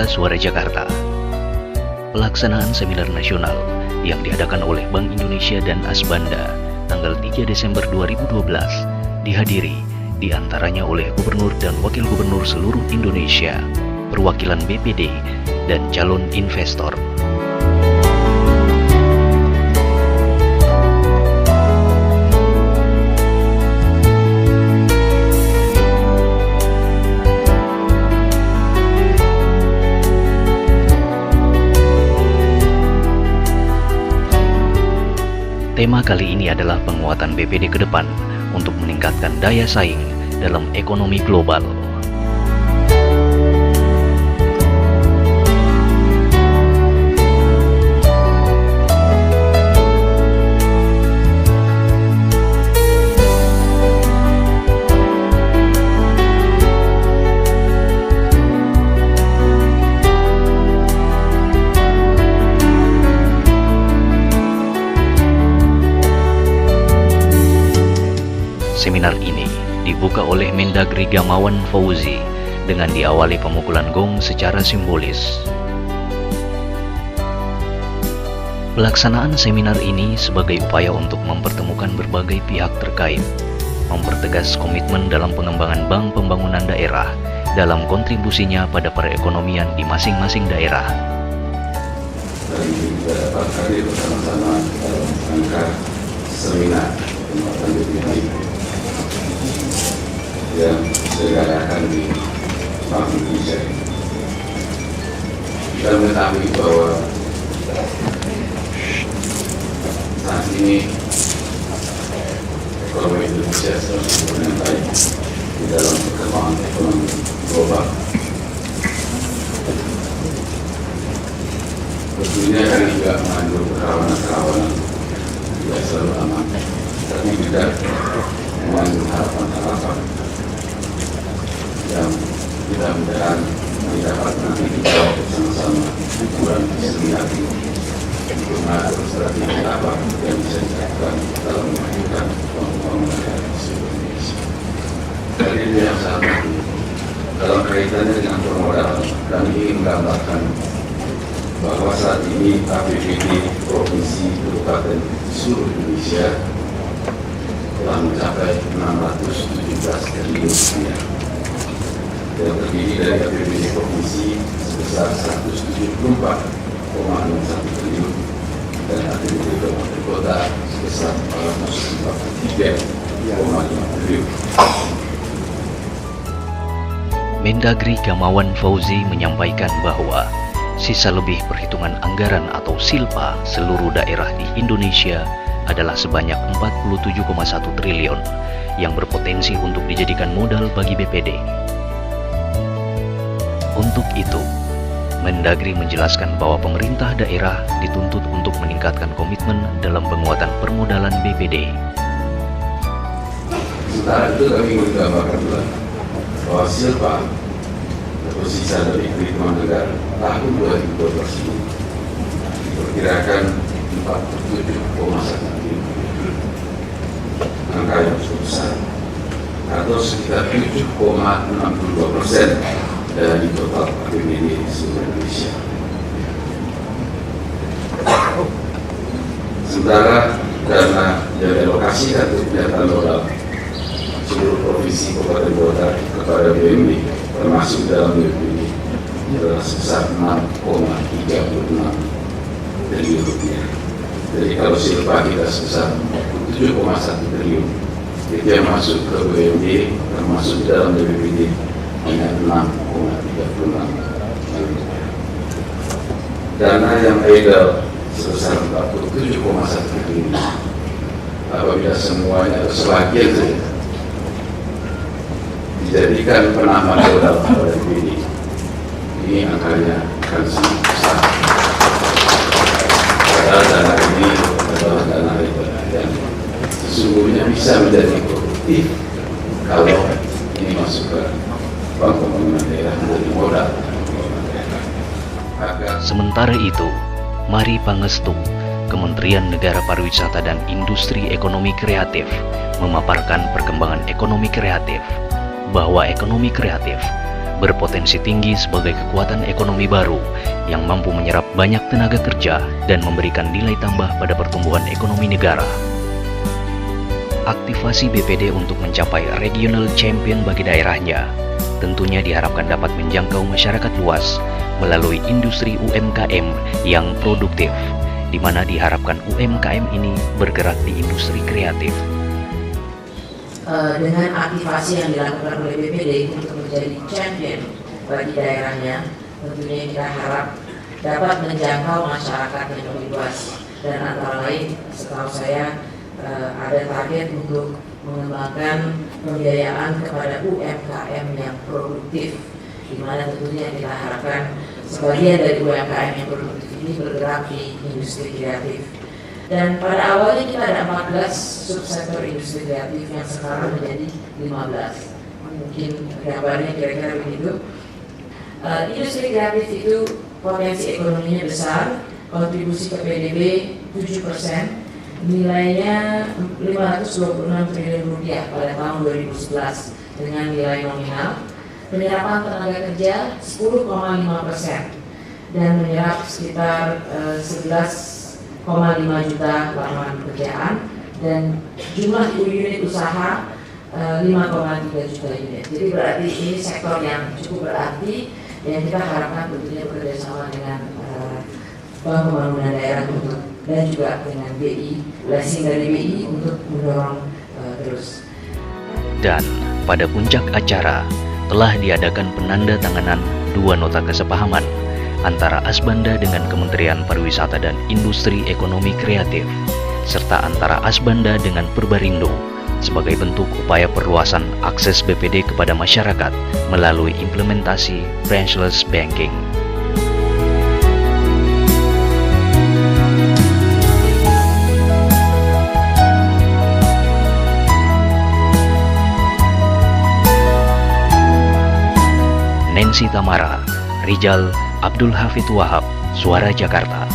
Suara Jakarta. Pelaksanaan seminar nasional yang diadakan oleh Bank Indonesia dan Asbanda tanggal 3 Desember 2012 dihadiri diantaranya oleh Gubernur dan Wakil Gubernur seluruh Indonesia, perwakilan BPD, dan calon investor. Tema kali ini adalah penguatan BPD ke depan untuk meningkatkan daya saing dalam ekonomi global. Seminar ini dibuka oleh Mendagri Gamawan Fauzi dengan diawali pemukulan gong secara simbolis. Pelaksanaan seminar ini sebagai upaya untuk mempertemukan berbagai pihak terkait, mempertegas komitmen dalam pengembangan Bank Pembangunan Daerah dalam kontribusinya pada perekonomian di masing-masing daerah. Dan kita dapat hadir bersama-sama dalam rangka seminar penguatan BPD yang diselenggarakan di Bank Indonesia. Kita mengetahui bahwa saat ini ekonomi Indonesia sedang baik di dalam perkembangan ekonomi global. Tentunya kan juga mengandung kerawanan-kerawanan tidak selalu aman, tapi juga mengandung harapan-harapan yang mudah-mudahan dapat nanti dijawab bersama-sama di bulan seminar ini untuk mengatur strategi apa yang bisa dilakukan dalam memajukan pembangunan daerah di seluruh Indonesia. Dari itu yang sangat penting dalam kaitannya dengan permodalan, kami ingin menggambarkan bahwa saat ini APBD provinsi kabupaten seluruh Indonesia telah mencapai 617 triliun rupiah. Yang terdiri dari APBD provinsi sebesar 174,61 triliun dan APBD kabupaten kota sebesar 443,5 triliun. Mendagri Gamawan Fauzi menyampaikan bahwa sisa lebih perhitungan anggaran atau silpa seluruh daerah di Indonesia adalah sebanyak 47,1 triliun yang berpotensi untuk dijadikan modal bagi BPD. Untuk itu, Mendagri menjelaskan bahwa pemerintah daerah dituntut untuk meningkatkan komitmen dalam penguatan permodalan BPD. Sementara itu kami menggambarkan pula bahwa silpa atau sisa dari perhitungan negara tahun 2012 ini diperkirakan 47,1 triliun, angka yang cukup besar, atau sekitar 7,62% dari total APBD seluruh Indonesia. Sementara dana yang dialokasikan untuk penyataan modal seluruh provinsi kabupaten kota kepada BUMD termasuk dalam BPD adalah sebesar 6,36 triliun rupiah. Jadi kalau silpa kita sebesar 7,1 triliun, itu yang masuk ke BUMD termasuk dalam BPD hanya 6,36 triliun. Dana yang idle sebesar 47,1 triliun. Apabila semuanya atau sebagian saja dijadikan penambahan modal pada BPD, ini angkanya akan sangat besar. Padahal dana ini adalah dana yang sesungguhnya bisa menjadi produktif kalau ini masuk ke Bank Pembangunan Daerah menjadi modal. Sementara itu, Mari Pangestu, Kementerian Negara Pariwisata dan Industri Ekonomi Kreatif memaparkan perkembangan ekonomi kreatif, bahwa ekonomi kreatif berpotensi tinggi sebagai kekuatan ekonomi baru yang mampu menyerap banyak tenaga kerja dan memberikan nilai tambah pada pertumbuhan ekonomi negara. Aktivasi BPD untuk mencapai regional champion bagi daerahnya tentunya diharapkan dapat menjangkau masyarakat luas melalui industri UMKM yang produktif, di mana diharapkan UMKM ini bergerak di industri kreatif. Dengan aktivasi yang dilakukan oleh BPD untuk menjadi champion bagi daerahnya, tentunya kita harap dapat menjangkau masyarakat yang lebih luas. Dan antara lain, setahu saya ada target untuk mengembangkan pembiayaan kepada UMKM yang produktif, di mana tentunya kita harapkan sebagian dari UMKM yang produktif ini bergerak di industri kreatif. Dan pada awalnya kita ada 14 subsektor industri kreatif yang sekarang menjadi 15. Mungkin gambarnya kira-kira begitu. Industri kreatif itu potensi ekonominya besar, kontribusi ke PDB 7%, nilainya 526 triliun rupiah pada tahun 2011 dengan nilai nominal, penyerapan tenaga kerja 10,5% dan menyerap sekitar 11,5 juta lapangan pekerjaan dan jumlah unit usaha 5,3 juta unit. Jadi berarti ini sektor yang cukup berarti yang kita harapkan tentunya bekerjasama dengan Bank Pembangunan Daerah dan juga dengan BI, blessing dari BI untuk mendorong terus. Dan pada puncak acara telah diadakan penandatanganan 2 nota kesepahaman antara Asbanda dengan Kementerian Pariwisata dan Industri Ekonomi Kreatif, serta antara Asbanda dengan Perbarindo sebagai bentuk upaya perluasan akses BPD kepada masyarakat melalui implementasi branchless banking. Nancy Tamara, Rijal Abdul Hafid Wahab, Suara Jakarta.